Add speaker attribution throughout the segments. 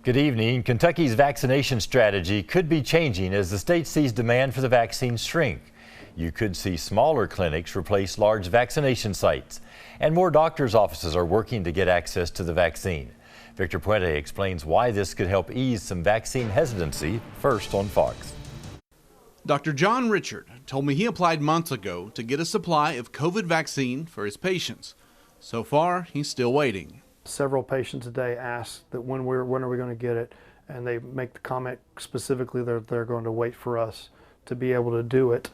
Speaker 1: Good evening. Kentucky's vaccination strategy could be changing as the state sees demand for the vaccine shrink. You could see smaller clinics replace large vaccination sites, and more doctors' offices are working to get access to the vaccine. Victor Puente explains why this could help ease some vaccine hesitancy, first on Fox.
Speaker 2: Dr. John Richard told me he applied months ago to get a supply of COVID vaccine for his patients. So far, he's still waiting.
Speaker 3: Several patients a day ask that when are we going to get it, and they make the comment specifically that they're going to wait for us to be able to do it.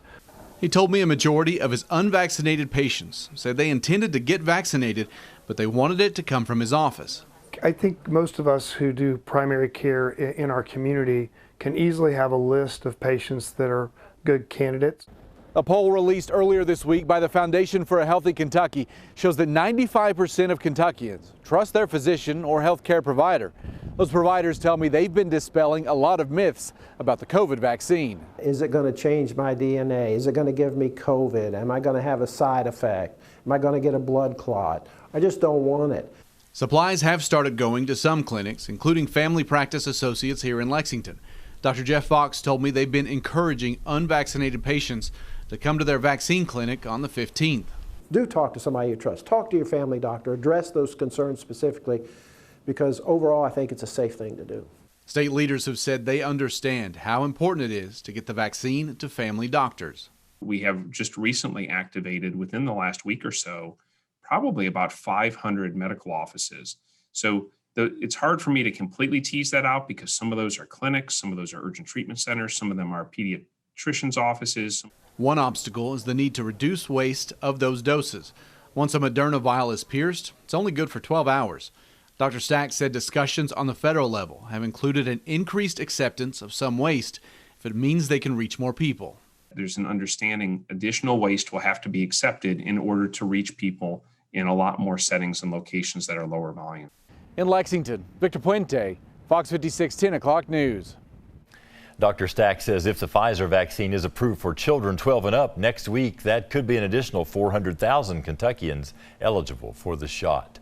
Speaker 2: He told me a majority of his unvaccinated patients said they intended to get vaccinated, but they wanted it to come from his office.
Speaker 3: I think most of us who do primary care in our community can easily have a list of patients that are good candidates.
Speaker 4: A poll released earlier this week by the Foundation for a Healthy Kentucky shows that 95% of Kentuckians trust their physician or health care provider. Those providers tell me they've been dispelling a lot of myths about the COVID vaccine.
Speaker 5: Is it going to change my DNA? Is it going to give me COVID? Am I going to have a side effect? Am I going to get a blood clot? I just don't want it.
Speaker 2: Supplies have started going to some clinics, including Family Practice Associates here in Lexington. Dr. Jeff Fox told me they've been encouraging unvaccinated patients to come to their vaccine clinic on the 15th.
Speaker 5: Do talk to somebody you trust. Talk to your family doctor. Address those concerns specifically, because overall I think it's a safe thing to do.
Speaker 2: State leaders have said they understand how important it is to get the vaccine to family doctors.
Speaker 6: We have just recently activated, within the last week or so, probably about 500 medical offices. So it's hard for me to completely tease that out because some of those are clinics, some of those are urgent treatment centers, some of them are pediatricians' offices.
Speaker 2: One obstacle is the need to reduce waste of those doses. Once a Moderna vial is pierced, it's only good for 12 hours. Dr. Stack said discussions on the federal level have included an increased acceptance of some waste if it means they can reach more people.
Speaker 6: There's an understanding additional waste will have to be accepted in order to reach people in a lot more settings and locations that are lower volume.
Speaker 4: In Lexington, Victor Puente, Fox 56 10 o'clock news.
Speaker 1: Dr. Stack says if the Pfizer vaccine is approved for children 12 and up next week, that could be an additional 400,000 Kentuckians eligible for the shot.